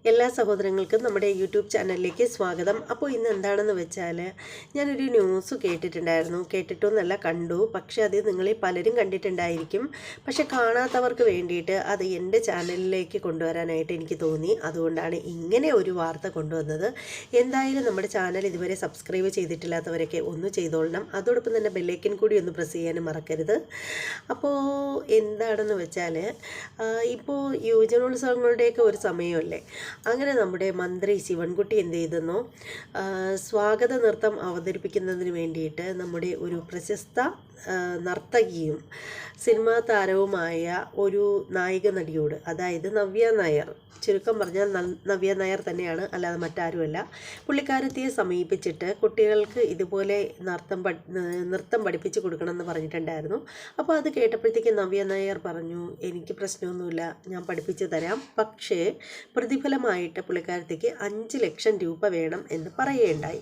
എല്ലാ സഹോദരങ്ങൾക്കും നമ്മുടെ യൂട്യൂബ് ചാനലിലേക്ക് സ്വാഗതം. അപ്പോൾ ഇന്ന് എന്താണെന്ന് വെച്ചാൽ ഞാനൊരു ന്യൂസ് കേട്ടിട്ടൊന്നല്ല കണ്ടു. പക്ഷെ അത് നിങ്ങളിൽ പലരും കണ്ടിട്ടുണ്ടായിരിക്കും. പക്ഷെ കാണാത്തവർക്ക് വേണ്ടിയിട്ട് അത് എൻ്റെ ചാനലിലേക്ക് കൊണ്ടുവരാനായിട്ട് എനിക്ക് തോന്നി. അതുകൊണ്ടാണ് ഇങ്ങനെ ഒരു വാർത്ത കൊണ്ടുവന്നത്. എന്തായാലും നമ്മുടെ ചാനൽ ഇതുവരെ സബ്സ്ക്രൈബ് ചെയ്തിട്ടില്ലാത്തവരൊക്കെ ഒന്ന് ചെയ്തോളണം. അതോടൊപ്പം തന്നെ ബെല്ലൈക്കൻ കൂടി ഒന്ന് പ്രസ് ചെയ്യാനും മറക്കരുത്. അപ്പോൾ എന്താണെന്ന് വെച്ചാൽ ഇപ്പോൾ യുവജനോത്സവങ്ങളുടെയൊക്കെ ഒരു സമയമല്ലേ. അങ്ങനെ നമ്മുടെ മന്ത്രി ശിവൻകുട്ടി എന്ത് ചെയ്തെന്നോ, സ്വാഗത നൃത്തം അവതരിപ്പിക്കുന്നതിന് വേണ്ടിയിട്ട് നമ്മുടെ ഒരു പ്രശസ്ത നർത്തകിയും സിനിമാ താരവുമായ ഒരു നായിക നടിയോട്, അതായത് നവ്യ നായർ, ചുരുക്കം പറഞ്ഞാൽ നവ്യ നായർ തന്നെയാണ്, അല്ലാതെ മറ്റാരുമല്ല, പുള്ളിക്കാരത്തിയെ സമീപിച്ചിട്ട് കുട്ടികൾക്ക് ഇതുപോലെ നൃത്തം പഠിപ്പിച്ച് കൊടുക്കണമെന്ന് പറഞ്ഞിട്ടുണ്ടായിരുന്നു. അപ്പോൾ അത് കേട്ടപ്പോഴത്തേക്ക് നവ്യ നായർ പറഞ്ഞു, എനിക്ക് പ്രശ്നമൊന്നുമില്ല, ഞാൻ പഠിപ്പിച്ച് തരാം, പക്ഷേ പ്രതിഫലമായിട്ട് പുള്ളിക്കാരത്തിക്ക് 5 ലക്ഷം രൂപ വേണം എന്ന് പറയുകയുണ്ടായി.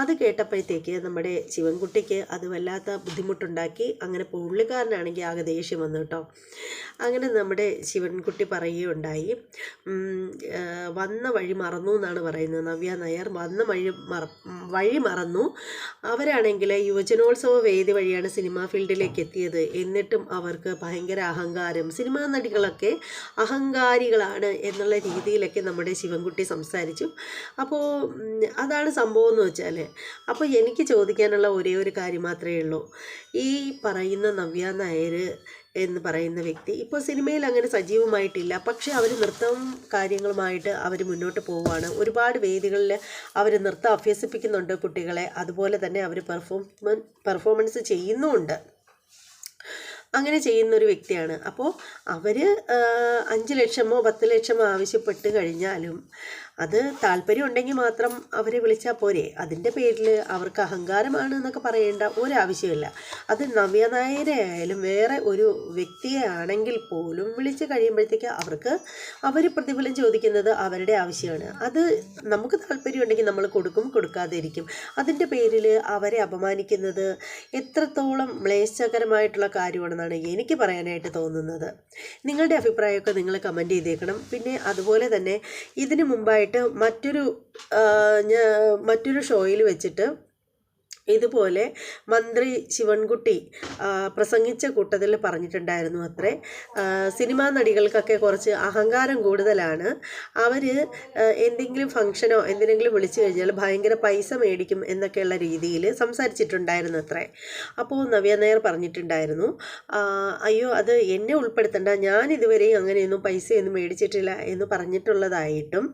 അത് കേട്ടപ്പോഴത്തേക്ക് നമ്മുടെ ശിവൻകുട്ടിക്ക് അത് വല്ലാത്ത ബുദ്ധിമുട്ടുണ്ടാക്കി. അങ്ങനെ പുള്ളിക്കാരനാണെങ്കിൽ ആകെ ദേഷ്യം വന്നു കേട്ടോ. അങ്ങനെ നമ്മുടെ ശിവൻകുട്ടി പറയുകയുണ്ടായി, വന്ന വഴി മറന്നു എന്നാണ് പറയുന്നത്. നവ്യ നായർ വന്ന വഴി മറന്നു. അവരാണെങ്കിൽ യുവജനോത്സവ വേദി വഴിയാണ് സിനിമാ ഫീൽഡിലേക്ക് എത്തിയത്. എന്നിട്ടും അവർക്ക് ഭയങ്കര അഹങ്കാരം, സിനിമാ നടികളൊക്കെ അഹങ്കാരികളാണ് എന്നുള്ള രീതിയിലൊക്കെ നമ്മുടെ ശിവൻകുട്ടി സംസാരിച്ചു. അപ്പോൾ അതാണ് സംഭവം എന്ന് വെച്ചാൽ, അപ്പോൾ എനിക്ക് ചോദിക്കാനുള്ള ഒരേ ഒരു കാര്യം മാത്രമേ ഉള്ളൂ. ഈ പറയുന്ന നവ്യ നായർ എന്ന് പറയുന്ന വ്യക്തി ഇപ്പോൾ സിനിമയിൽ അങ്ങനെ സജീവമായിട്ടില്ല, പക്ഷേ അവർ നൃത്തം കാര്യങ്ങളുമായിട്ട് അവർ മുന്നോട്ട് പോവുകയാണ്. ഒരുപാട് വേദികളിൽ അവർ നൃത്തം അഭ്യസിപ്പിക്കുന്നുണ്ട് കുട്ടികളെ. അതുപോലെ തന്നെ അവർ പെർഫോമൻസ് ചെയ്യുന്നുമുണ്ട്. അങ്ങനെ ചെയ്യുന്നൊരു വ്യക്തിയാണ്. അപ്പോൾ അവർ 5 ലക്ഷമോ 10 ലക്ഷമോ ആവശ്യപ്പെട്ട് കഴിഞ്ഞാലും അത് താല്പര്യം ഉണ്ടെങ്കിൽ മാത്രം അവരെ വിളിച്ചാൽ പോരെ. അതിൻ്റെ പേരിൽ അവർക്ക് അഹങ്കാരമാണ് എന്നൊക്കെ പറയേണ്ട ഒരാവശ്യമില്ല. അത് നവ്യ നായരെ ആയാലും വേറെ ഒരു വ്യക്തിയെ ആണെങ്കിൽ പോലും വിളിച്ച് കഴിയുമ്പോഴത്തേക്ക് അവർ പ്രതിഫലം ചോദിക്കുന്നത് അവരുടെ ആവശ്യമാണ്. അത് നമുക്ക് താല്പര്യം ഉണ്ടെങ്കിൽ നമ്മൾ കൊടുക്കും, കൊടുക്കാതെ ഇരിക്കും. അതിൻ്റെ പേരിൽ അവരെ അപമാനിക്കുന്നത് എത്രത്തോളം മ്ലേച്ഛകരമായിട്ടുള്ള കാര്യമാണെന്നാണ് എനിക്ക് പറയാനായിട്ട് തോന്നുന്നത്. നിങ്ങളുടെ അഭിപ്രായമൊക്കെ നിങ്ങൾ കമൻറ്റ് ചെയ്തേക്കണം. പിന്നെ അതുപോലെ തന്നെ ഇതിന് മുമ്പായിട്ട് മറ്റൊരു ഷോയിൽ വെച്ചിട്ട് ഇതുപോലെ മന്ത്രി ശിവൻകുട്ടി പ്രസംഗിച്ച കൂട്ടത്തിൽ പറഞ്ഞിട്ടുണ്ടായിരുന്നു അത്രേ, സിനിമാ നടികൾക്കൊക്കെ കുറച്ച് അഹങ്കാരം കൂടുതലാണ്. അവർ എന്തെങ്കിലും ഫംഗ്ഷനോ എന്തിനെങ്കിലും വിളിച്ചു കഴിഞ്ഞാൽ ഭയങ്കര പൈസ മേടിക്കും എന്നൊക്കെയുള്ള രീതിയിൽ സംസാരിച്ചിട്ടുണ്ടായിരുന്നു അത്രേ. അപ്പോൾ നവ്യ നായർ പറഞ്ഞിട്ടുണ്ടായിരുന്നു, അയ്യോ അത് എന്നെ ഉൾപ്പെടുത്തണ്ട, ഞാൻ ഇതുവരെയും അങ്ങനെയൊന്നും പൈസയൊന്നും മേടിച്ചിട്ടില്ല എന്ന് പറഞ്ഞിട്ടുള്ളതായിട്ടും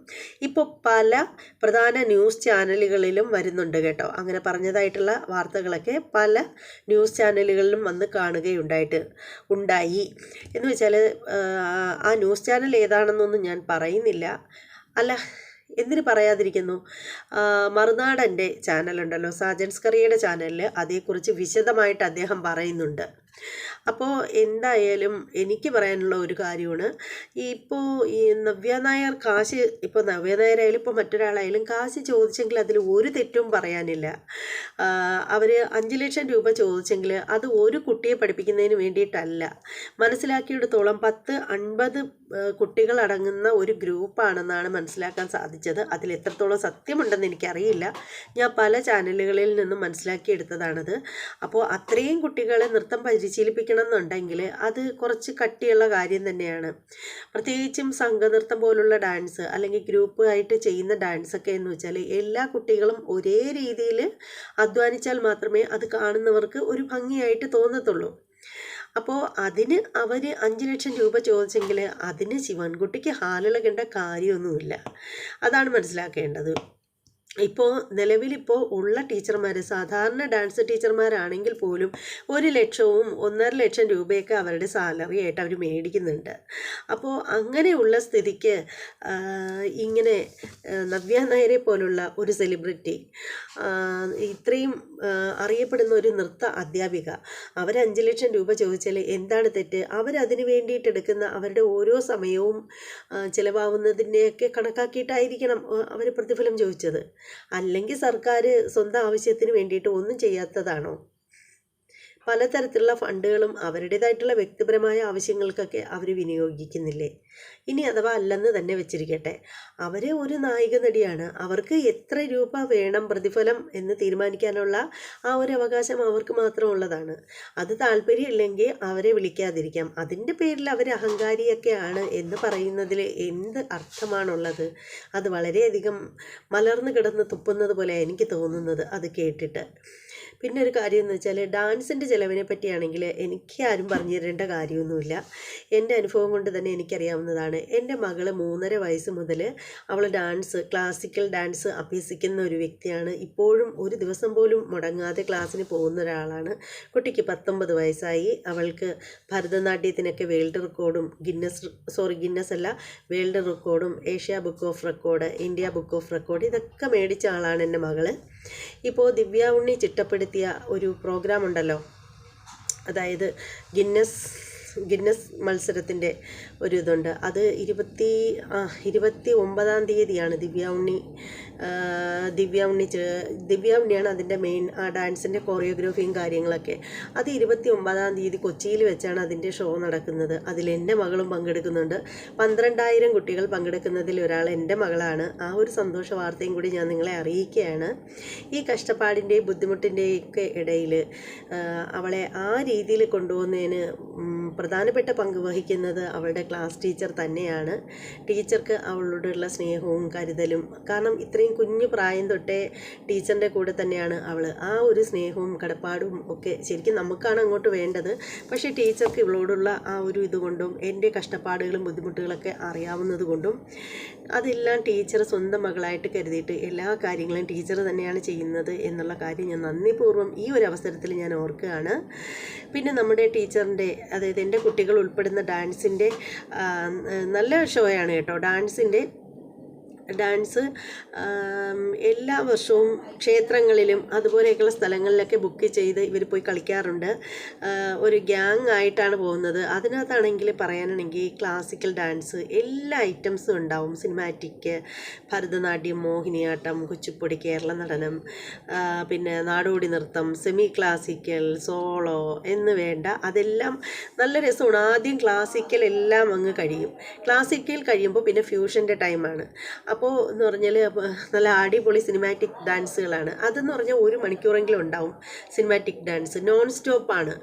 ഇപ്പോൾ പല പ്രധാന ന്യൂസ് ചാനലുകളിലും വരുന്നുണ്ട് കേട്ടോ. അങ്ങനെ പറഞ്ഞതായിട്ട് വാർത്തകളൊക്കെ പല ന്യൂസ് ചാനലുകളിലും വന്ന് ഉണ്ടായി എന്ന് വെച്ചാൽ ആ ന്യൂസ് ചാനൽ ഏതാണെന്നൊന്നും ഞാൻ പറയുന്നില്ല. അല്ല, എന്തിന് പറയാതിരിക്കുന്നു, മറുനാടൻ്റെ ചാനലുണ്ടല്ലോ, സാജൻസ് കറിയുടെ ചാനലിൽ അതേക്കുറിച്ച് വിശദമായിട്ട് അദ്ദേഹം പറയുന്നുണ്ട്. അപ്പോൾ എന്തായാലും എനിക്ക് പറയാനുള്ള ഒരു കാര്യമാണ്, ഇപ്പോൾ ഈ നവ്യ നായർ ഇപ്പോൾ നവ്യ നായരായാലും ഇപ്പോൾ മറ്റൊരാളായാലും കാശ് ചോദിച്ചെങ്കിൽ അതിൽ ഒരു തെറ്റും പറയാനില്ല. അവർ 5 ലക്ഷം രൂപ ചോദിച്ചെങ്കിൽ അത് ഒരു കുട്ടിയെ പഠിപ്പിക്കുന്നതിന് വേണ്ടിയിട്ടല്ല. മനസ്സിലാക്കിയെടുത്തോളം 10-50 കുട്ടികളടങ്ങുന്ന ഒരു ഗ്രൂപ്പാണെന്നാണ് മനസ്സിലാക്കാൻ സാധിച്ചത്. അതിൽ എത്രത്തോളം സത്യമുണ്ടെന്ന് എനിക്കറിയില്ല. ഞാൻ പല ചാനലുകളിൽ നിന്നും മനസ്സിലാക്കിയെടുത്തതാണത്. അപ്പോൾ അത്രയും കുട്ടികളെ നൃത്തം പരിശീലിപ്പിക്കണം എന്നുണ്ടെങ്കിൽ അത് കുറച്ച് കട്ടിയുള്ള കാര്യം തന്നെയാണ്. പ്രത്യേകിച്ചും സംഘനൃത്തം പോലുള്ള ഡാൻസ് അല്ലെങ്കിൽ ഗ്രൂപ്പ് ആയിട്ട് ചെയ്യുന്ന ഡാൻസൊക്കെ എന്ന് വെച്ചാൽ എല്ലാ കുട്ടികളും ഒരേ രീതിയിൽ അധ്വാനിച്ചാൽ മാത്രമേ അത് കാണുന്നവർക്ക് ഒരു ഭംഗിയായിട്ട് തോന്നത്തുള്ളൂ. അപ്പോൾ അതിന് അവർ 5 ലക്ഷം രൂപ ചോദിച്ചെങ്കിൽ അതിന് ശിവൻകുട്ടിക്ക് ഹാലിളകേണ്ട കാര്യമൊന്നുമില്ല. അതാണ് മനസ്സിലാക്കേണ്ടത്. ഇപ്പോൾ നിലവിലിപ്പോൾ ഉള്ള ടീച്ചർമാർ, സാധാരണ ഡാൻസ് ടീച്ചർമാരാണെങ്കിൽ പോലും 1 ലക്ഷവും 1.5 ലക്ഷം രൂപയൊക്കെ അവരുടെ സാലറി ആയിട്ട് അവർ മേടിക്കുന്നുണ്ട്. അപ്പോൾ അങ്ങനെയുള്ള സ്ഥിതിക്ക് ഇങ്ങനെ നവ്യ നായരെ പോലുള്ള ഒരു സെലിബ്രിറ്റി, ഇത്രയും അറിയപ്പെടുന്ന ഒരു നൃത്ത അധ്യാപിക, അവർ 5 ലക്ഷം രൂപ ചോദിച്ചാൽ എന്താണ് തെറ്റ്? അവരതിന് വേണ്ടിയിട്ടെടുക്കുന്ന അവരുടെ ഓരോ സമയവും ചിലവാകുന്നതിൻ്റെയൊക്കെ കണക്കാക്കിയിട്ടായിരിക്കണം അവർ പ്രതിഫലം ചോദിച്ചത്. അല്ലെങ്കിൽ സർക്കാർ സ്വന്തം ആവശ്യത്തിന് വേണ്ടിയിട്ട് ഒന്നും ചെയ്യാത്തതാണോ? പലതരത്തിലുള്ള ഫണ്ടുകളും അവരുടേതായിട്ടുള്ള വ്യക്തിപരമായ ആവശ്യങ്ങൾക്കൊക്കെ അവർ വിനിയോഗിക്കുന്നില്ലേ? ഇനി അഥവാ അല്ലെന്ന് തന്നെ വെച്ചിരിക്കട്ടെ, അവർ ഒരു നായിക നടിയാണ്. അവർക്ക് എത്ര രൂപ വേണം പ്രതിഫലം എന്ന് തീരുമാനിക്കാനുള്ള ആ ഒരു അവകാശം അവർക്ക് മാത്രമുള്ളതാണ്. അത് താല്പര്യമില്ലെങ്കിൽ അവരെ വിളിക്കാതിരിക്കാം. അതിൻ്റെ പേരിൽ അവർ അഹങ്കാരിയൊക്കെയാണ് എന്ന് പറയുന്നതിൽ എന്ത് അർത്ഥമാണുള്ളത്? അത് വളരെയധികം മലർന്നു കിടന്ന് തുപ്പുന്നത് പോലെ എനിക്ക് തോന്നുന്നത് അത് കേട്ടിട്ട്. പിന്നെ ഒരു കാര്യം എന്ന് വെച്ചാൽ, ഡാൻസിൻ്റെ ചിലവിനെ പറ്റിയാണെങ്കിൽ എനിക്ക് ആരും പറഞ്ഞു തരേണ്ട കാര്യമൊന്നുമില്ല. എൻ്റെ അനുഭവം കൊണ്ട് തന്നെ എനിക്കറിയാവുന്നതാണ്. എൻ്റെ മകൾ 3.5 വയസ്സ് മുതൽ അവൾ ക്ലാസിക്കൽ ഡാൻസ് അഭ്യസിക്കുന്ന ഒരു വ്യക്തിയാണ്. ഇപ്പോഴും ഒരു ദിവസം പോലും മുടങ്ങാതെ ക്ലാസ്സിന് പോകുന്ന ഒരാളാണ്. കുട്ടിക്ക് 19 വയസ്സായി. അവൾക്ക് ഭരതനാട്യത്തിനൊക്കെ വേൾഡ് റെക്കോർഡും വേൾഡ് റെക്കോർഡും Asia book of record, India book of record ഇതൊക്കെ മേടിച്ച ആളാണ് എൻ്റെ മകൾ. ഇപ്പോൾ ദിവ്യ ഉണ്ണി ചിട്ടപ്പെടുത്തിയ ഒരു പ്രോഗ്രാം ഉണ്ടല്ലോ, അതായത് ഗിന്നസ് മത്സരത്തിൻ്റെ ഒരു ഇതുണ്ട്. അത് 29-ാം തീയതിയാണ് ദിവ്യ ഉണ്ണിയാണ് അതിൻ്റെ മെയിൻ ആ ഡാൻസിൻ്റെ കൊറിയോഗ്രാഫിയും കാര്യങ്ങളൊക്കെ. അത് 29-ാം തീയതി കൊച്ചിയിൽ വെച്ചാണ് അതിൻ്റെ ഷോ നടക്കുന്നത്. അതിൽ എൻ്റെ മകളും പങ്കെടുക്കുന്നുണ്ട്. 12,000 കുട്ടികൾ പങ്കെടുക്കുന്നതിൽ ഒരാൾ എൻ്റെ മകളാണ്. ആ ഒരു സന്തോഷ വാർത്തയും കൂടി ഞാൻ നിങ്ങളെ അറിയിക്കുകയാണ്. ഈ കഷ്ടപ്പാടിൻ്റെയും ബുദ്ധിമുട്ടിൻ്റെയൊക്കെ ഇടയിൽ അവളെ ആ രീതിയിൽ കൊണ്ടുപോകുന്നതിന് പ്രധാനപ്പെട്ട പങ്ക് വഹിക്കുന്നത് അവളുടെ ക്ലാസ് ടീച്ചർ തന്നെയാണ്. ടീച്ചർക്ക് അവളോടുള്ള സ്നേഹവും കരുതലും, കാരണം ഇത്രയും കുഞ്ഞു പ്രായം തൊട്ടേ ടീച്ചറിൻ്റെ കൂടെ തന്നെയാണ് അവൾ. ആ ഒരു സ്നേഹവും കടപ്പാടും ഒക്കെ ശരിക്കും നമുക്കാണ് അങ്ങോട്ട് വേണ്ടത്. പക്ഷേ ടീച്ചർക്ക് ഇവളോടുള്ള ആ ഒരു ഇതുകൊണ്ടും എൻ്റെ കഷ്ടപ്പാടുകളും ബുദ്ധിമുട്ടുകളൊക്കെ അറിയാവുന്നത് കൊണ്ടും അതെല്ലാം ടീച്ചർ സ്വന്തം മകളായിട്ട് കരുതിയിട്ട് എല്ലാ കാര്യങ്ങളും ടീച്ചർ തന്നെയാണ് ചെയ്യുന്നത് എന്നുള്ള കാര്യം ഞാൻ നന്ദിപൂർവ്വം ഈ ഒരു അവസരത്തിൽ ഞാൻ ഓർക്കുകയാണ്. പിന്നെ നമ്മുടെ ടീച്ചറിൻ്റെ, അതായത് എൻ്റെ കുട്ടികൾ ഉൾപ്പെടുന്ന ഡാൻസിൻ്റെ നല്ല ഷോയാണ് കേട്ടോ. ഡാൻസ് എല്ലാ വർഷവും ക്ഷേത്രങ്ങളിലും അതുപോലെയൊക്കെയുള്ള സ്ഥലങ്ങളിലൊക്കെ ബുക്ക് ചെയ്ത് ഇവർ പോയി കളിക്കാറുണ്ട്. ഒരു ഗ്യാങ് ആയിട്ടാണ് പോകുന്നത്. അതിനകത്താണെങ്കിൽ പറയാനാണെങ്കിൽ ക്ലാസിക്കൽ ഡാൻസ് എല്ലാ ഐറ്റംസും ഉണ്ടാവും. സിനിമാറ്റിക്, ഭരതനാട്യം, മോഹിനിയാട്ടം, കുച്ചിപ്പുടി, കേരള നടനം, പിന്നെ നാടോടി നൃത്തം, സെമി ക്ലാസിക്കൽ, സോളോ എന്ന് വേണ്ട അതെല്ലാം നല്ല രസമാണ്. ആദ്യം ക്ലാസിക്കൽ എല്ലാം അങ്ങ് കഴിയും. ക്ലാസിക്കൽ കഴിയുമ്പോൾ പിന്നെ ഫ്യൂഷൻ്റെ ടൈമാണ്. അപ്പോൾ എന്ന് പറഞ്ഞാൽ നല്ല അടിപൊളി സിനിമാറ്റിക് ഡാൻസുകളാണ്. അതെന്ന് പറഞ്ഞാൽ 1 മണിക്കൂറെങ്കിലും ഉണ്ടാവും സിനിമാറ്റിക് ഡാൻസ്. നോൺ സ്റ്റോപ്പാണ്.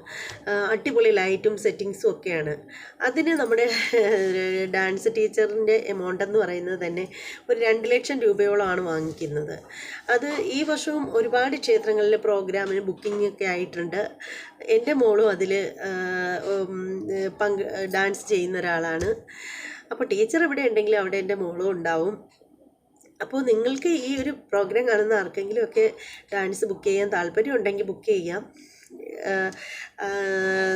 അടിപൊളി ലൈറ്റും സെറ്റിങ്സും ഒക്കെയാണ്. അതിന് നമ്മുടെ ഡാൻസ് ടീച്ചറിൻ്റെ എമൗണ്ട് എന്ന് പറയുന്നത് തന്നെ ഒരു 2 ലക്ഷം രൂപയോളമാണ് വാങ്ങിക്കുന്നത്. അത് ഈ വർഷവും ഒരുപാട് ക്ഷേത്രങ്ങളിലെ പ്രോഗ്രാമിന് ബുക്കിംഗ് ഒക്കെ ആയിട്ടുണ്ട്. എൻ്റെ മോളും അതിൽ ഡാൻസ് ചെയ്യുന്ന ഒരാളാണ്. അപ്പോൾ ടീച്ചർ ഇവിടെ ഉണ്ടെങ്കിലും അവിടെ എൻ്റെ മോളും ഉണ്ടാവും. അപ്പോൾ നിങ്ങൾക്ക് ഈ ഒരു പ്രോഗ്രാം കാണുന്ന ആർക്കെങ്കിലും ഒക്കെ ഡാൻസ് ബുക്ക് ചെയ്യാൻ താല്പര്യം ഉണ്ടെങ്കിൽ ബുക്ക് ചെയ്യാം.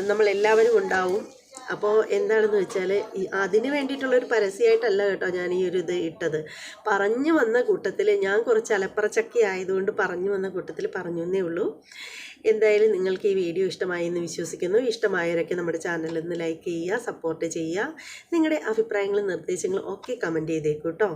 നമ്മളെല്ലാവരും ഉണ്ടാവും. അപ്പോൾ എന്താണെന്ന് വെച്ചാൽ അതിന് വേണ്ടിയിട്ടുള്ളൊരു പരസ്യമായിട്ടല്ല കേട്ടോ ഞാൻ ഈ ഒരു ഇത് ഇട്ടത്. പറഞ്ഞു വന്ന കൂട്ടത്തിൽ ഞാൻ കുറച്ച് അലപ്പറച്ചൊക്കെ ആയതുകൊണ്ട് പറഞ്ഞു വന്ന കൂട്ടത്തിൽ പറഞ്ഞു എന്നേ ഉള്ളൂ. എന്തായാലും നിങ്ങൾക്ക് ഈ വീഡിയോ ഇഷ്ടമായി എന്ന് വിശ്വസിക്കുന്നു. ഇഷ്ടമായവരൊക്കെ നമ്മുടെ ചാനലിൽ നിന്ന് ലൈക്ക് ചെയ്യുക, സപ്പോർട്ട് ചെയ്യുക. നിങ്ങളുടെ അഭിപ്രായങ്ങളും നിർദ്ദേശങ്ങളും ഒക്കെ കമൻറ്റ് ചെയ്തേക്കൂ കേട്ടോ.